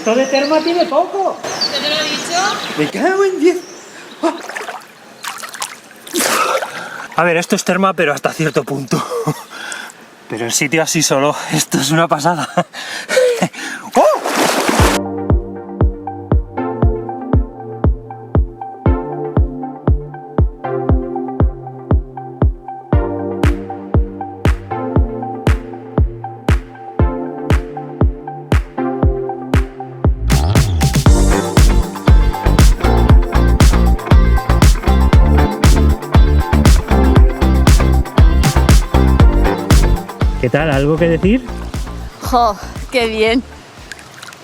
esto de terma tiene poco. ¿Yo te lo he dicho? Me cago en 10. A ver, esto es terma, pero hasta cierto punto. Pero el sitio así solo, esto es una pasada. ¡Oh! ¿Qué tal? ¿Algo que decir? ¡Jo! ¡Qué bien!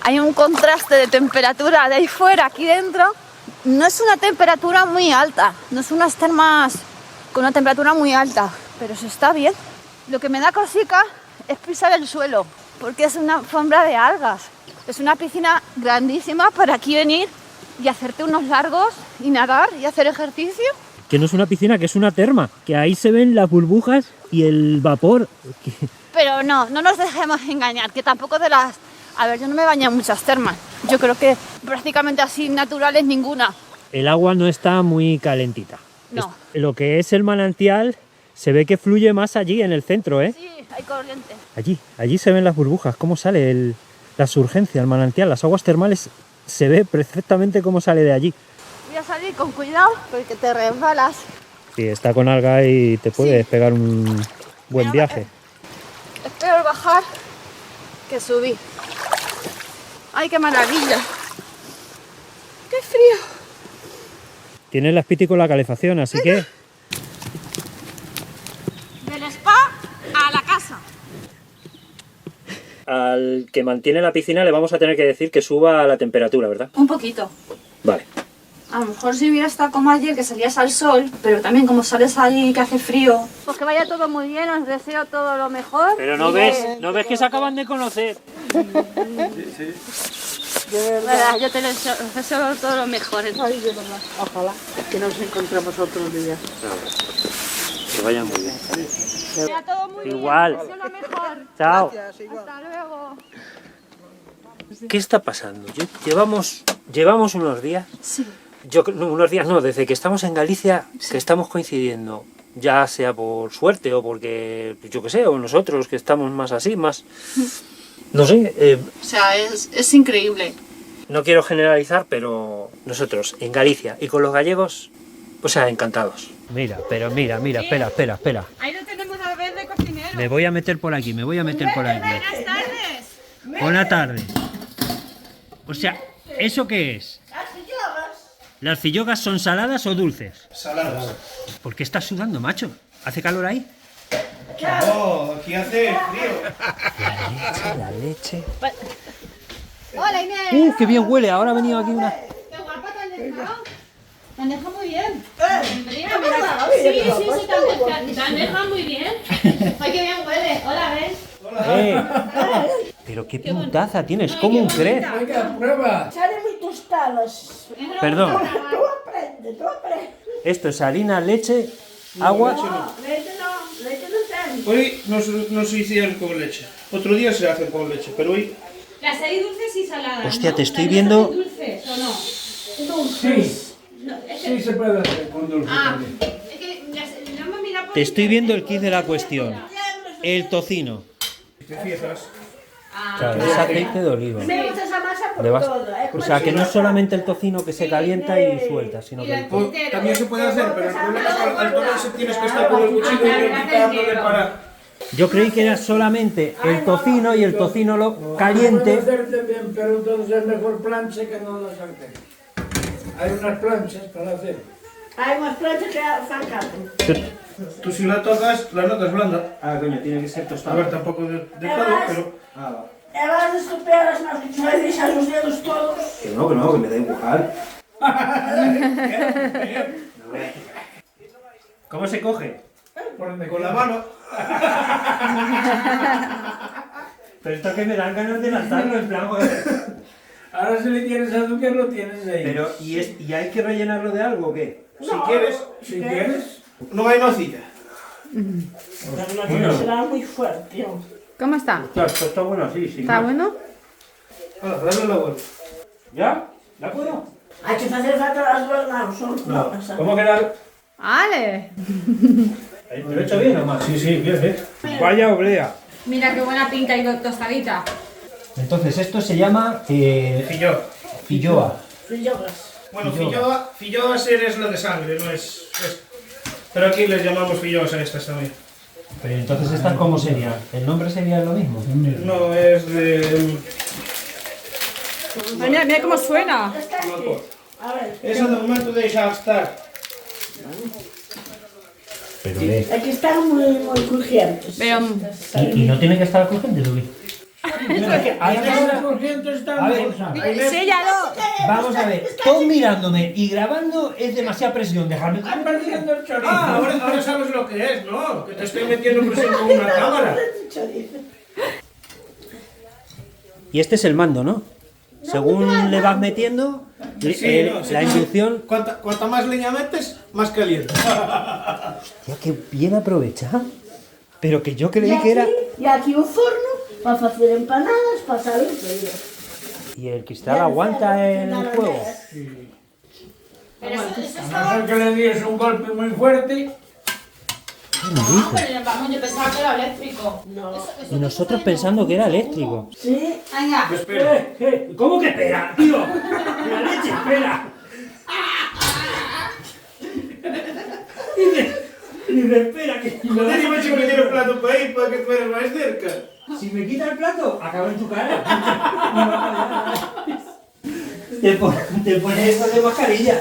Hay un contraste de temperatura de ahí fuera, aquí dentro. No es una temperatura muy alta, no es unas termas con una temperatura muy alta, pero se está bien. Lo que me da cosica es pisar el suelo, porque es una alfombra de algas. Es una piscina grandísima para aquí venir y hacerte unos largos y nadar y hacer ejercicio. Que no es una piscina, que es una terma, que ahí se ven las burbujas y el vapor. Pero no nos dejemos engañar, que tampoco de las... A ver, yo no me baño en muchas termas. Yo creo que prácticamente así naturales ninguna. El agua no está muy calentita. No. Lo que es el manantial se ve que fluye más allí en el centro, ¿eh? Sí, hay corriente. Allí se ven las burbujas, cómo sale la surgencia, el manantial, las aguas termales, se ve perfectamente cómo sale de allí. Voy a salir con cuidado porque te resbalas. Sí, está con alga y te puedes pegar un buen viaje. Es peor bajar que subir. ¡Ay, qué maravilla! ¡Qué frío! Tienes la Spiti con la calefacción, así que... Del spa a la casa. Al que mantiene la piscina le vamos a tener que decir que suba la temperatura, ¿verdad? Un poquito. Vale. A lo mejor si hubiera estado como ayer, que salías al sol, pero también como sales ahí que hace frío. Pues que vaya todo muy bien, os deseo todo lo mejor. Pero no ves que se acaban de conocer. Sí. De verdad, yo te deseo todo lo mejor. Ay, de verdad. Ojalá que nos encontremos otros días. Que vayan muy bien. Vaya todo muy Igual. bien, deseo lo mejor. Chao. Gracias, igual. Hasta luego. ¿Qué está pasando? Llevamos unos días. Sí. Unos días no, desde que estamos en Galicia, que estamos coincidiendo, ya sea por suerte o porque, yo qué sé, o nosotros que estamos más así, más... No sé, O sea, es increíble. no quiero generalizar, pero nosotros en Galicia y con los gallegos, o sea, encantados. Mira, espera. Ahí lo tenemos a ver de cocinero. Me voy a meter por aquí, Buenas tardes. Buena tarde. O sea, ¿eso qué es? ¿Las fillogas son saladas o dulces? Saladas. ¿Por qué estás sudando, macho? ¿Hace calor ahí? No, aquí hace frío. La leche. Hola, Inés. ¡Qué bien huele! Ahora ha venido aquí una... Qué guapa te han dejado. Te han dejado muy bien. Mira. Sí, te han dejado muy bien. Ay, qué bien huele. Hola, ¿ves? Pero qué puntaza tienes, como un crez. Venga, prueba. Sale muy tostadas. Perdón, Tú aprende. esto es harina, leche, agua... Leche no tengo. Hoy no se hicieron con leche. Otro día se hacen con leche, pero hoy... Las hay dulces y saladas. Hostia, ¿no? te estoy ¿Las viendo... hacen dulces o no? Sí, No, es sí que, se puede hacer con dulce también. es que no me mira por Te estoy internet. viendo el kit de la cuestión. El tocino. ¿Te fijas? Claro, es aceite de oliva. Me gusta esa masa por Le vas- todo, O sea, que no es solamente el tocino que se calienta y suelta, sino que... el to- También se puede hacer, pero el problema es que al ponerse tienes que estar con el cuchillo y quitándole para... Yo creí que era solamente el tocino y el tocino lo Puede caliente. hacerte bien, pero entonces es mejor plancha que no la sartén. Hay unas planchas para hacer. Hay unas planchas que hacen carne. Tú si la tocas, la notas blanda. Ah, coño, tiene que ser A tostado. ver, tampoco de todo, pero... Vas a estupear las manos, que me dejas los dedos todos. Que no, que me da igual. ¿Cómo se coge? Con la mano. Pero esto que me dan ganas de lanzarlo en plan... Ahora si le quieres azúcar lo tienes ahí. Pero, ¿y hay que rellenarlo de algo o qué? Si quieres, Si quieres. no hay nocilla. La será muy fuerte. ¿Cómo está? Claro, esto está bueno así, sí. ¿Está bueno? Dale la vuelta. ¿Ya? ¿La puedo? Hay que hacer falta las dos manos, No. ¿Cómo queda? ¡Ale! ¿Lo he hecho bien o mal? Sí, sí, bien, bien. Vaya oblea. Mira qué buena pinta y tostadita. Entonces esto se llama Filloa. filloa. Bueno, filloa es la de sangre, no es... Pero aquí les llamamos filloas a estas también. Pero entonces estas ¿cómo sería? ¿El nombre sería lo mismo? No, es de... Ay, mira cómo suena. Esa de momento deixa estar. Pero Aquí están muy crujientes. Pero ¿Y no tiene que estar crujiente, Luis? séllalo. Vamos a ver, todos mirándome y grabando es demasiada presión, dejarme... Ah, ahora sabes lo que es, ¿no? Que te estoy metiendo presión con una cámara. Y este es el mando, ¿no? Según le vas metiendo, la inducción... Cuanta más leña metes, más caliente. Ya que bien aprovechado. Pero que yo creí que era... Y aquí un forno para hacer empanadas, para salir frío. ¿Y el cristal aguanta el fuego? A no ser que le dieses un golpe muy fuerte. Vamos, yo pensaba que era eléctrico. Y nosotros pensando que era eléctrico. Sí. Venga. Espera. ¿Cómo que espera, tío? La leche espera. Dice, espera, que Joder, iba a que me tiene un plato para ir, para que tú eres más cerca. si me quita el plato, acaba en tu cara. Te pones eso de mascarilla.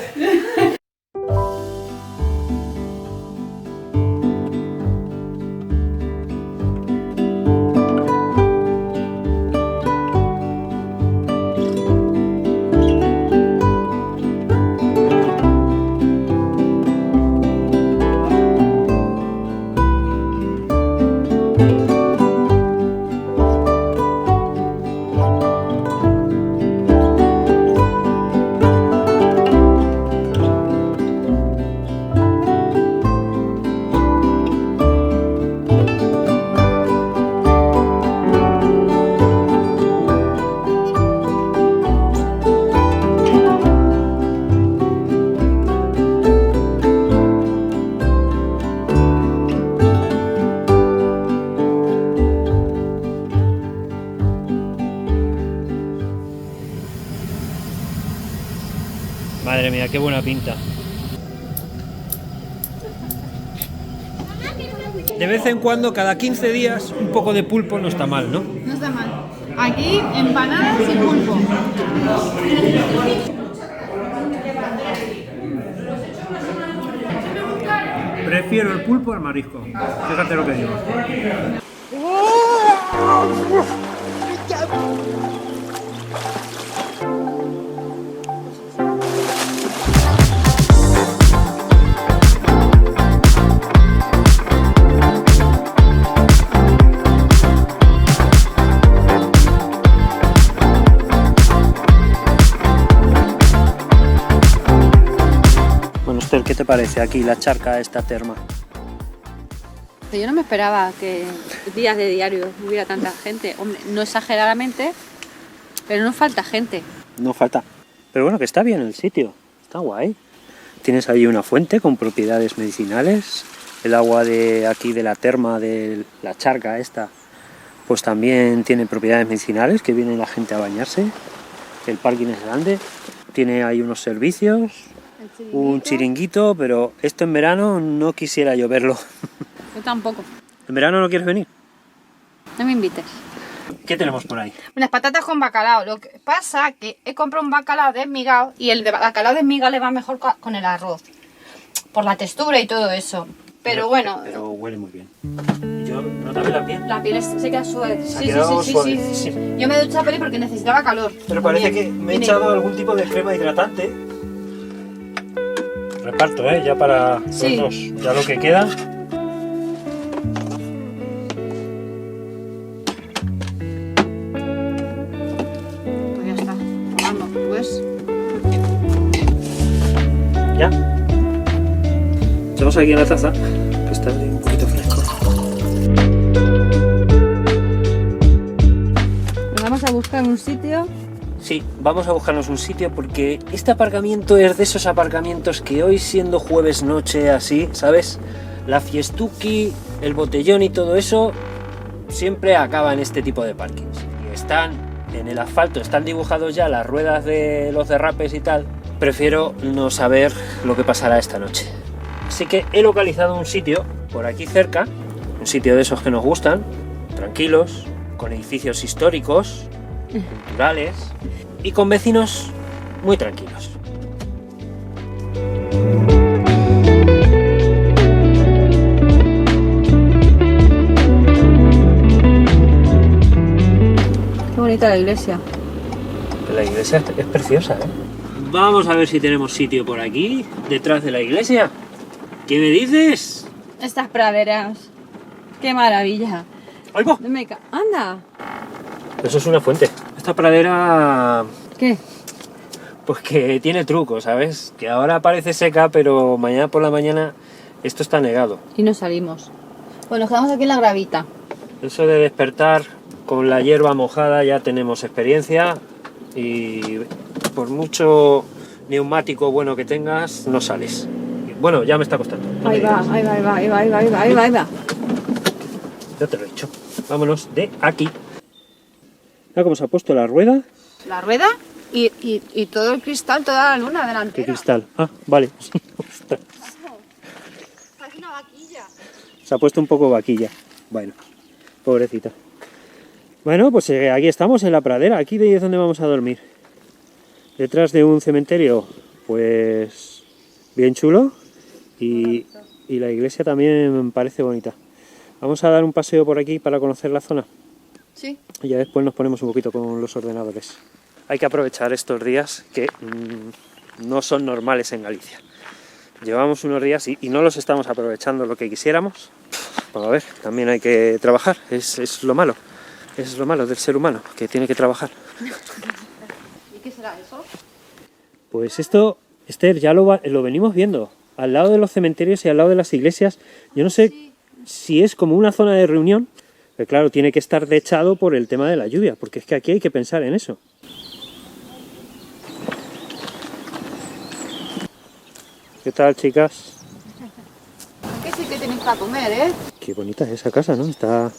Madre mía, qué buena pinta. De vez en cuando, cada 15 días, un poco de pulpo no está mal, ¿no? No está mal. Aquí, empanadas y pulpo. Prefiero el pulpo al marisco. Fíjate lo que digo. Bueno, Esther, ¿qué te parece aquí la charca esta terma? Yo no me esperaba que días de diario hubiera tanta gente. Hombre, no exageradamente, pero no falta gente. No falta. Pero bueno, que está bien el sitio. Está guay. Tienes ahí una fuente con propiedades medicinales. El agua de aquí de la terma, de la charca esta, pues también tiene propiedades medicinales, que viene la gente a bañarse. El parking es grande. Tiene ahí unos servicios, un chiringuito, pero esto en verano no quisiera yo verlo. Yo tampoco. ¿En verano no quieres venir? No me invites. ¿Qué tenemos por ahí? Unas patatas con bacalao. Lo que pasa es que he comprado un bacalao desmigado y el de bacalao desmigado le va mejor con el arroz. Por la textura y todo eso. Pero bueno. Pero huele muy bien. Yo no también la piel. La piel se queda suave. Se ha quedado suave. Sí. Yo me he duchado peli porque necesitaba calor. Pero parece Bien, que me he bien. echado algún tipo de crema hidratante. Reparto, ya para Sí. los dos. Ya lo que queda. Pues ya está. Vamos, pues. Ya. Echamos aquí en la taza, que está un poquito fresco. Nos vamos a buscar un sitio Sí, vamos a buscarnos un sitio porque este aparcamiento es de esos aparcamientos que hoy, siendo jueves noche así, ¿sabes? La fiestuki, el botellón y todo eso siempre acaba en este tipo de parkings. Y están en el asfalto, están dibujados ya las ruedas de los derrapes y tal. Prefiero no saber lo que pasará esta noche. Así que he localizado un sitio por aquí cerca, un sitio de esos que nos gustan, tranquilos, con edificios históricos, culturales y con vecinos muy tranquilos. Qué bonita la iglesia. La iglesia es preciosa, ¿eh? Vamos a ver si tenemos sitio por aquí, detrás de la iglesia. ¿Qué me dices? Estas praderas. Qué maravilla. ¡Ahí va! Anda. Eso es una fuente. Esta pradera, ¿Qué? pues que tiene truco, ¿sabes? Que ahora parece seca, pero mañana por la mañana esto está negado. Y nos salimos. Pues nos quedamos aquí en la gravita. Eso de despertar con la hierba mojada ya tenemos experiencia y por mucho neumático bueno que tengas, no sales. Bueno, ya me está costando. No Ahí me va, digas. ahí va, ahí va, ahí va, ahí va, ahí va, ahí va, ahí va. Ya te lo he dicho. Vámonos de aquí. Mira cómo se ha puesto la rueda. La rueda y todo el cristal, toda la luna delantera. ¿Qué cristal? Ah, vale. Ostras. Parece una vaquilla. Se ha puesto un poco vaquilla. Bueno, pobrecita. Bueno, pues aquí estamos en la pradera. Aquí es donde vamos a dormir. Detrás de un cementerio, pues bien chulo. Y la iglesia también me parece bonita. Vamos a dar un paseo por aquí para conocer la zona. Sí. Y ya después nos ponemos un poquito con los ordenadores. Hay que aprovechar estos días que no son normales en Galicia. Llevamos unos días y no los estamos aprovechando lo que quisiéramos. Pues a ver, también hay que trabajar, es lo malo. Es lo malo del ser humano, que tiene que trabajar. ¿Y qué será eso? Pues esto, Esther, ya lo venimos viendo. Al lado de los cementerios y al lado de las iglesias. Yo no sé si es como una zona de reunión. Pero claro, tiene que estar techado por el tema de la lluvia, porque es que aquí hay que pensar en eso. ¿Qué tal, chicas? Aquí sí que tenéis para comer, ¿eh? Qué bonita es esa casa, ¿no? Está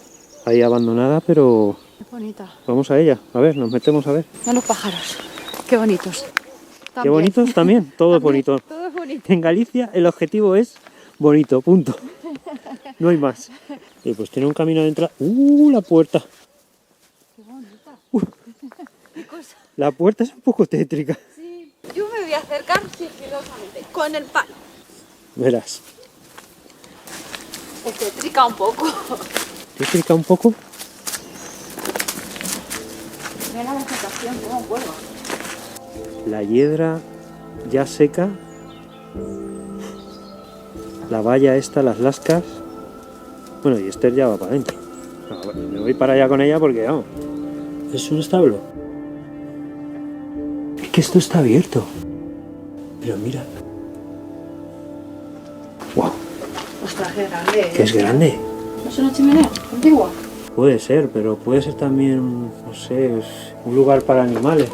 ahí abandonada, pero Qué bonita. vamos a ella. A ver, nos metemos a ver. Mira los pájaros. Qué bonitos. Qué También. bonitos también, todo es bonito. Todo es bonito. En Galicia el objetivo es bonito, punto. No hay más. Y pues tiene un camino de entrada. La puerta! Qué bonita. Qué cosa. La puerta es un poco tétrica. Sí. Yo me voy a acercar sigilosamente con el palo. Verás. Es tétrica un poco. ¿Tétrica un poco? Mira la vegetación, cómo cuelga. La hiedra ya seca. La valla esta, las lascas. Bueno, y Esther ya va para adentro. Me voy para allá con ella porque, vamos, es un establo. Es que esto está abierto. Pero mira. ¡Wow! Ostras, qué grande, ¿eh? Que es grande. ¿No es una chimenea antigua? Puede ser, pero puede ser también, no sé, es un lugar para animales.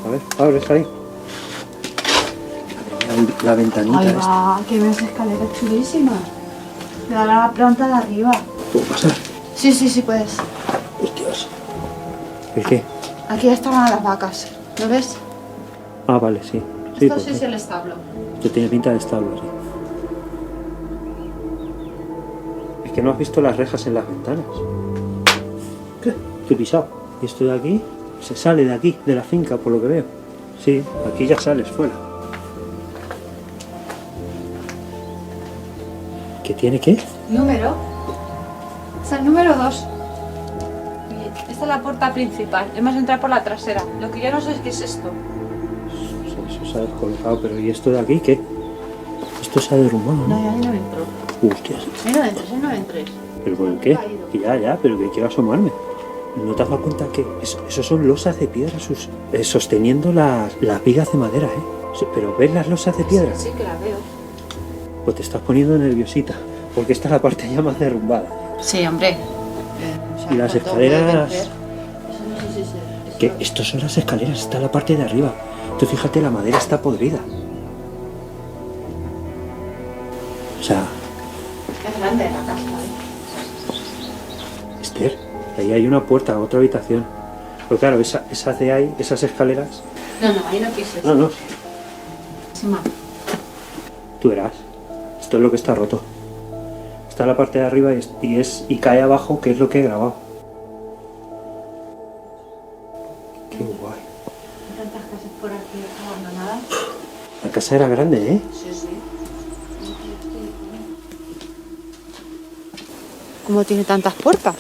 A ver, abres ahí. La ventanita Ahí esta. va, que ves escaleras chulísimas. Me da la planta de arriba. ¿Puedo pasar? Sí, sí, sí puedes. Hostias. ¿El qué? Aquí estaban las vacas, ¿lo ves? Ah, vale, sí. Sí, Esto sí pues, es el establo. que tiene pinta de establo, sí. Es que no has visto las rejas en las ventanas. ¿Qué? ¿Qué he pisado? Y esto de aquí, se sale de aquí, de la finca, por lo que veo. Sí, aquí ya sales fuera. ¿Qué tiene qué? ¿Número? Es el número 2. Esta es la puerta principal. Hemos entrado por la trasera. Lo que yo no sé es qué es esto. Eso se ha descolocado, pero ¿y esto de aquí qué? Esto se ha derrumbado, ¿no? No, ahí no entro. Hostias. Ahí no entres, ahí no entres. ¿Pero por qué? Que ya, pero que quiero asomarme. ¿No te has dado cuenta que esos son losas de piedra sosteniendo las vigas de madera, Pero ¿ves las losas de piedra? Sí, que la veo. Pues te estás poniendo nerviosita, porque esta es la parte ya más derrumbada. Sí, hombre. Y las escaleras... Eso no sé si es Que estos son las escaleras, está la parte de arriba. Tú fíjate, la madera está podrida. O sea... Es grande la casa, Esther, ahí hay una puerta a otra habitación. Pero claro, esas de ahí, esas escaleras... No, ahí no pises. No. Sí, ma. Tú verás. Esto es lo que está roto. Está la parte de arriba y cae abajo, que es lo que he grabado. Qué guay. Tantas casas por aquí abandonadas. La casa era grande, ¿eh? Sí. ¿Cómo tiene tantas puertas?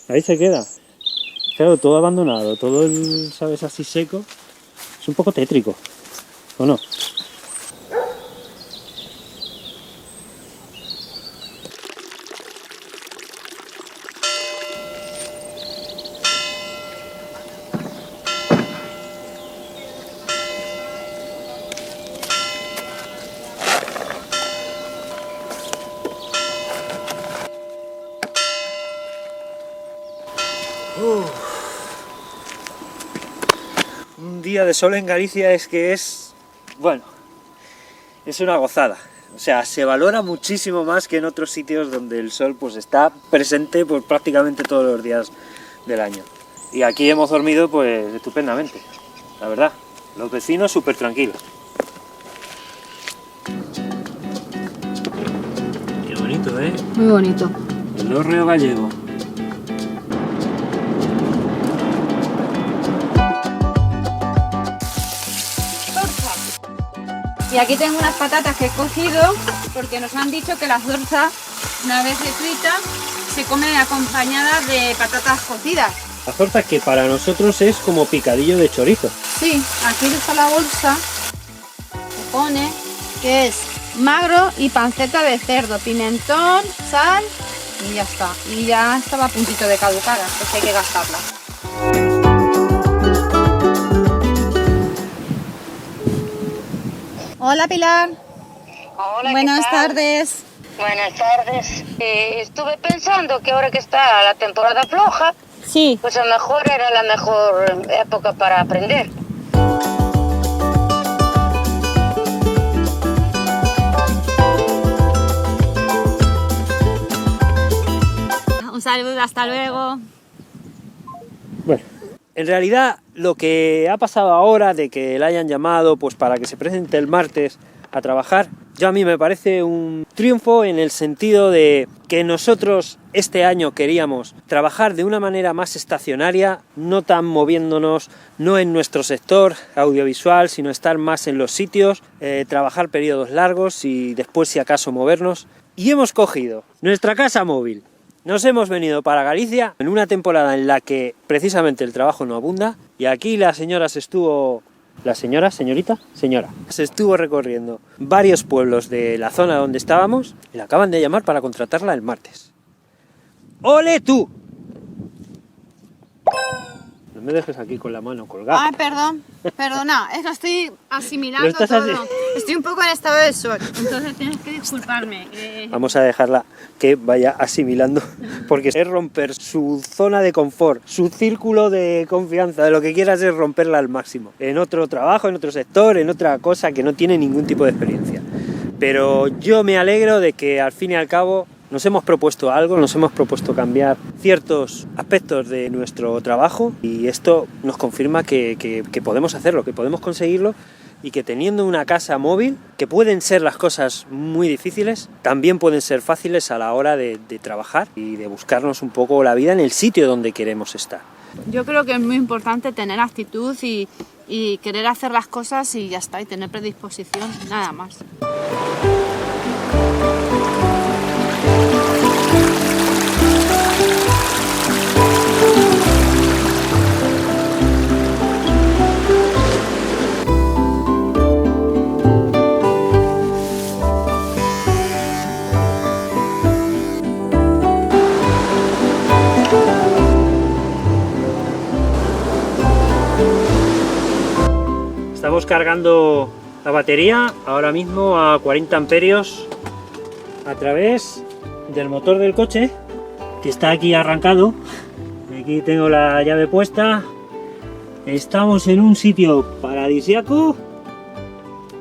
Ahí se queda. Claro, todo abandonado, todo el, ¿sabes? Así seco. Es un poco tétrico, ¿o no? Un día de sol en Galicia bueno, es una gozada. O sea, se valora muchísimo más que en otros sitios donde el sol pues está presente pues prácticamente todos los días del año. Y aquí hemos dormido pues estupendamente, la verdad. Los vecinos súper tranquilos. Qué bonito, ¿eh? Muy bonito. El hórreo gallego. Y aquí tengo unas patatas que he cogido porque nos han dicho que las zorzas, una vez fritas, se come acompañada de patatas cocidas. La zorza que para nosotros es como picadillo de chorizo. Sí, aquí está la bolsa, se pone que es magro y panceta de cerdo, pimentón, sal y ya está. Y ya estaba a puntito de caducar, pues hay que gastarla. Hola Pilar. Hola, Buenas ¿qué tal? tardes. Buenas tardes. Estuve pensando que ahora que está la temporada floja, Sí. pues a lo mejor era la mejor época para aprender. Un saludo, hasta luego. Bueno, en realidad lo que ha pasado ahora de que la hayan llamado pues para que se presente el martes a trabajar, ya a mí me parece un triunfo en el sentido de que nosotros este año queríamos trabajar de una manera más estacionaria, no tan moviéndonos, no en nuestro sector audiovisual, sino estar más en los sitios, trabajar periodos largos y después si acaso movernos. Y hemos cogido nuestra casa móvil. Nos hemos venido para Galicia en una temporada en la que precisamente el trabajo no abunda y aquí la señora se estuvo... ¿La señora? ¿Señorita? Señora. Se estuvo recorriendo varios pueblos de la zona donde estábamos y la acaban de llamar para contratarla el martes. ¡Ole tú! No me dejes aquí con la mano colgada. Ay, perdona, es que estoy asimilando Lo estás todo. Estoy un poco en estado de shock, entonces tienes que disculparme. Vamos a dejarla que vaya asimilando, porque es romper su zona de confort, su círculo de confianza, de lo que quieras es romperla al máximo. En otro trabajo, en otro sector, en otra cosa que no tiene ningún tipo de experiencia. Pero yo me alegro de que al fin y al cabo nos hemos propuesto algo, nos hemos propuesto cambiar ciertos aspectos de nuestro trabajo y esto nos confirma que podemos hacerlo, que podemos conseguirlo y que teniendo una casa móvil, que pueden ser las cosas muy difíciles, también pueden ser fáciles a la hora de trabajar y de buscarnos un poco la vida en el sitio donde queremos estar. Yo creo que es muy importante tener actitud y querer hacer las cosas y ya está, y tener predisposición, nada más. Estamos cargando la batería ahora mismo a 40 amperios a través del motor del coche que está aquí arrancado. Aquí tengo la llave puesta. Estamos en un sitio paradisíaco.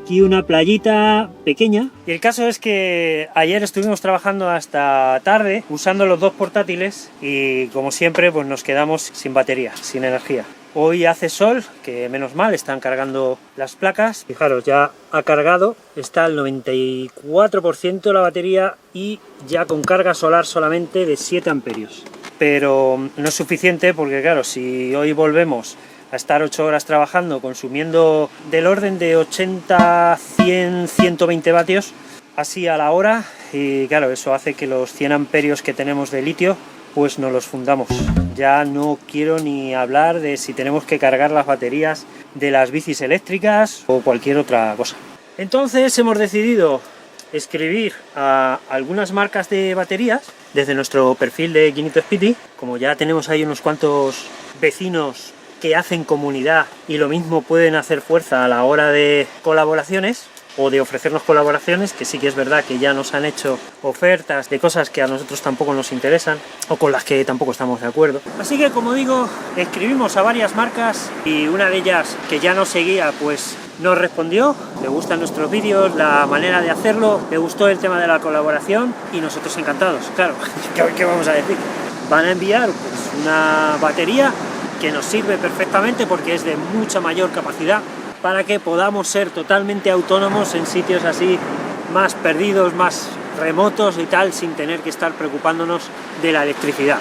Aquí una playita pequeña. Y el caso es que ayer estuvimos trabajando hasta tarde usando los dos portátiles y como siempre pues nos quedamos sin batería, sin energía. Hoy hace sol, que menos mal, están cargando las placas. Fijaros, ya ha cargado, está al 94% la batería y ya con carga solar solamente de 7 amperios. Pero no es suficiente porque claro, si hoy volvemos a estar 8 horas trabajando, consumiendo del orden de 80, 100, 120 vatios, así a la hora, y claro, eso hace que los 100 amperios que tenemos de litio, pues nos los fundamos. Ya no quiero ni hablar de si tenemos que cargar las baterías de las bicis eléctricas o cualquier otra cosa. Entonces hemos decidido escribir a algunas marcas de baterías desde nuestro perfil de Quinito Spiti. Como ya tenemos ahí unos cuantos vecinos que hacen comunidad y lo mismo pueden hacer fuerza a la hora de colaboraciones o de ofrecernos colaboraciones, que sí que es verdad que ya nos han hecho ofertas de cosas que a nosotros tampoco nos interesan o con las que tampoco estamos de acuerdo. Así que, como digo, escribimos a varias marcas y una de ellas, que ya nos seguía, pues nos respondió. Le gustan nuestros vídeos, la manera de hacerlo, le gustó el tema de la colaboración y nosotros encantados, claro. ¿Qué vamos a decir? Van a enviar pues una batería que nos sirve perfectamente porque es de mucha mayor capacidad, para que podamos ser totalmente autónomos en sitios así más perdidos, más remotos y tal, sin tener que estar preocupándonos de la electricidad.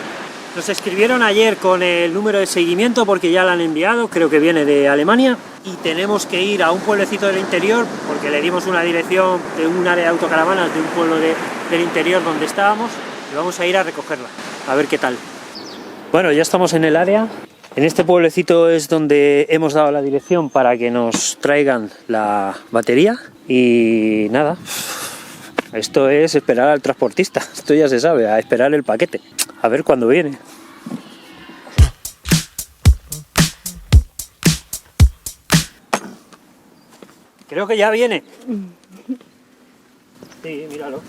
Nos escribieron ayer con el número de seguimiento porque ya la han enviado, creo que viene de Alemania, y tenemos que ir a un pueblecito del interior porque le dimos una dirección de un área de autocaravanas de un pueblo del interior donde estábamos y vamos a ir a recogerla, a ver qué tal. Bueno, ya estamos en el área. En este pueblecito es donde hemos dado la dirección para que nos traigan la batería y nada, esto es esperar al transportista, esto ya se sabe, a esperar el paquete, a ver cuándo viene. Creo que ya viene. Sí, míralo.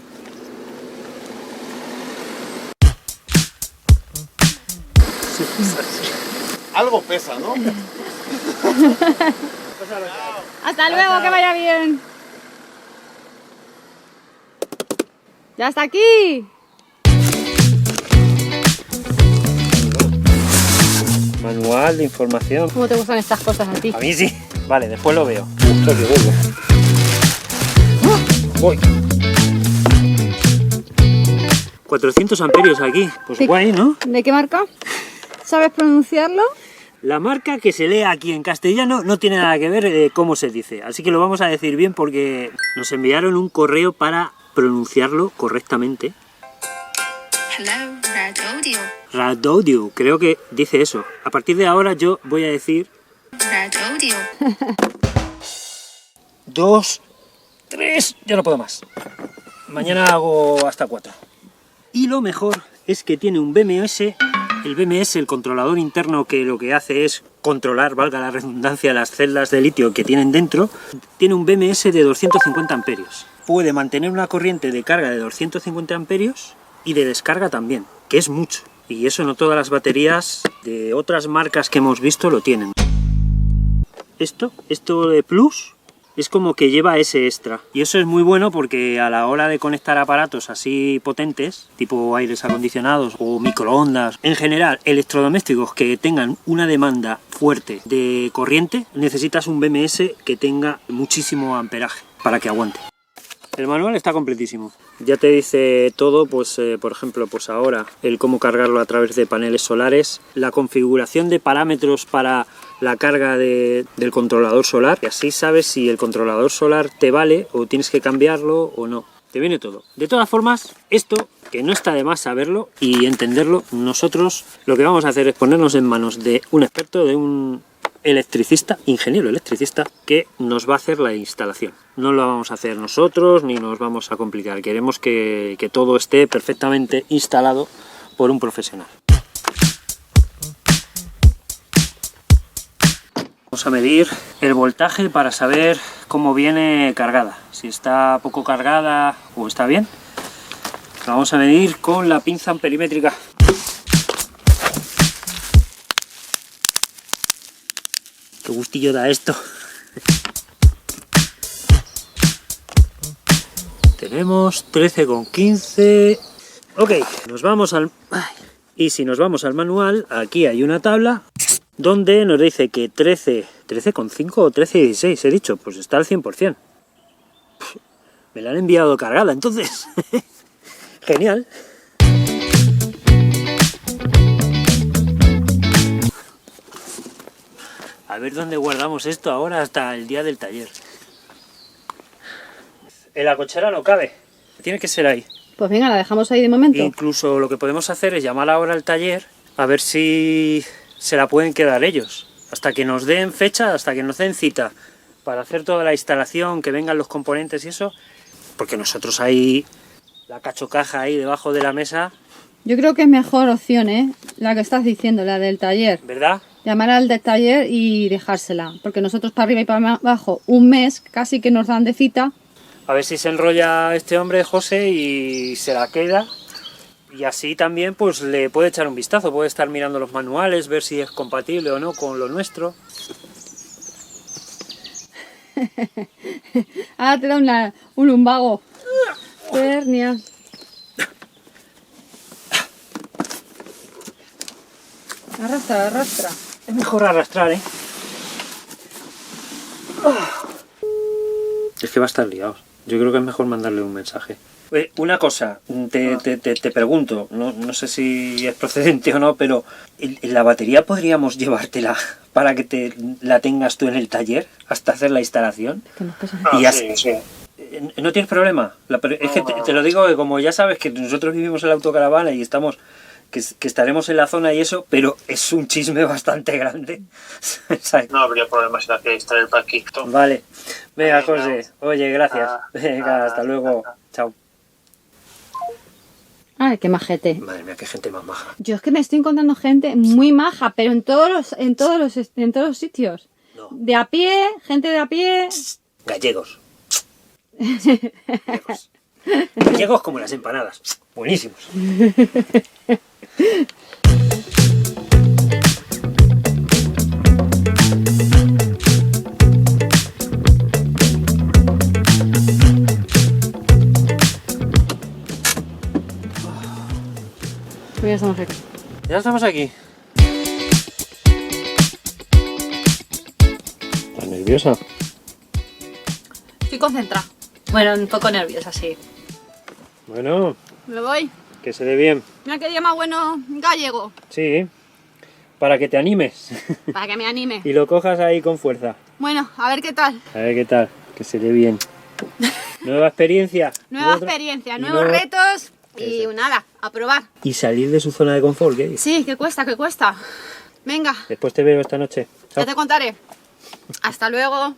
Algo pesa, ¿no? Hasta luego, que vaya bien. ¡Ya está aquí! Manual de información. ¿Cómo te gustan estas cosas a ti? A mí sí. Vale, después lo veo. Ostras, que vuelvo. Voy. 400 amperios aquí. Pues guay, ¿no? ¿De qué marca? ¿Sabes pronunciarlo? La marca que se lee aquí en castellano no tiene nada que ver cómo se dice, así que lo vamos a decir bien porque nos enviaron un correo para pronunciarlo correctamente. Hello, Radodio. Radodio, creo que dice eso. A partir de ahora yo voy a decir... Radodio. 2, 3, ya no puedo más. Mañana hago hasta 4. Y lo mejor es que tiene un BMS. El BMS, el controlador interno, que lo que hace es controlar, valga la redundancia, las celdas de litio que tienen dentro, tiene un BMS de 250 amperios. Puede mantener una corriente de carga de 250 amperios y de descarga también, que es mucho. Y eso no todas las baterías de otras marcas que hemos visto lo tienen. Esto de Plus, es como que lleva ese extra. Y eso es muy bueno porque a la hora de conectar aparatos así potentes, tipo aires acondicionados o microondas, en general electrodomésticos que tengan una demanda fuerte de corriente, necesitas un BMS que tenga muchísimo amperaje para que aguante. El manual está completísimo. Ya te dice todo, pues por ejemplo, pues ahora el cómo cargarlo a través de paneles solares, la configuración de parámetros para la carga del controlador solar, y así sabes si el controlador solar te vale o tienes que cambiarlo o no. Te viene todo. De todas formas, esto, que no está de más saberlo y entenderlo, nosotros lo que vamos a hacer es ponernos en manos de un experto, de un electricista, ingeniero electricista, que nos va a hacer la instalación. No lo vamos a hacer nosotros ni nos vamos a complicar. Queremos que todo esté perfectamente instalado por un profesional. Vamos a medir el voltaje para saber cómo viene cargada, si está poco cargada o está bien. Lo vamos a medir con la pinza amperimétrica. Qué gustillo da esto. Tenemos 13,15. Ok, nos vamos al... Y si nos vamos al manual, aquí hay una tabla donde nos dice que 13,5 o 13,16 he dicho, pues está al 100%. Me la han enviado cargada, entonces. Genial. A ver dónde guardamos esto ahora hasta el día del taller. En la cochera no cabe. Tiene que ser ahí. Pues venga, la dejamos ahí de momento. Incluso lo que podemos hacer es llamar ahora al taller a ver si se la pueden quedar ellos. Hasta que nos den fecha, hasta que nos den cita para hacer toda la instalación, que vengan los componentes y eso. Porque nosotros ahí, la cachocaja ahí debajo de la mesa. Yo creo que es mejor opción, ¿eh? La que estás diciendo, la del taller. ¿Verdad? Llamar al del taller y dejársela. Porque nosotros para arriba y para abajo, un mes casi que nos dan de cita. A ver si se enrolla este hombre, José, y se la queda. Y así también pues le puede echar un vistazo, puede estar mirando los manuales, ver si es compatible o no con lo nuestro. Ahora te da un lumbago. Hernias. Arrastra, arrastra. Es mejor arrastrar, ¿eh? Es que va a estar liado. Yo creo que es mejor mandarle un mensaje. Una cosa, te pregunto, no sé si es procedente o no, pero ¿en la batería podríamos llevártela para que la tengas tú en el taller hasta hacer la instalación? Y así, sí. ¿No tienes problema? Es que te lo digo que como ya sabes que nosotros vivimos en la autocaravana y estamos... Que estaremos en la zona y eso, pero es un chisme bastante grande. No habría problema si la queréis traer para aquí. Vale. Venga, José. Oye, gracias. Venga, hasta luego. Chao. Ay, qué majete. Madre mía, qué gente más maja. Yo es que me estoy encontrando gente muy maja, pero en todos los sitios. No. De a pie, gente de a pie. Gallegos. Gallegos. Gallegos como las empanadas. Buenísimos. Pues ya estamos aquí. Ya estamos aquí. ¿Estás nerviosa? Estoy concentrada. Bueno, un poco nerviosa, sí. Bueno, Me voy. que se dé bien. Mira qué día más bueno gallego. Sí, para que te animes Para que me anime. y lo cojas ahí con fuerza. Bueno, a ver qué tal. A ver qué tal, que se dé bien. Nueva experiencia. Nueva experiencia, nuevos retos y nada, a probar. Y salir de su zona de confort, ¿qué? Sí, que cuesta, que cuesta. Venga, Después te veo esta noche. Chao. ya te contaré. Hasta luego.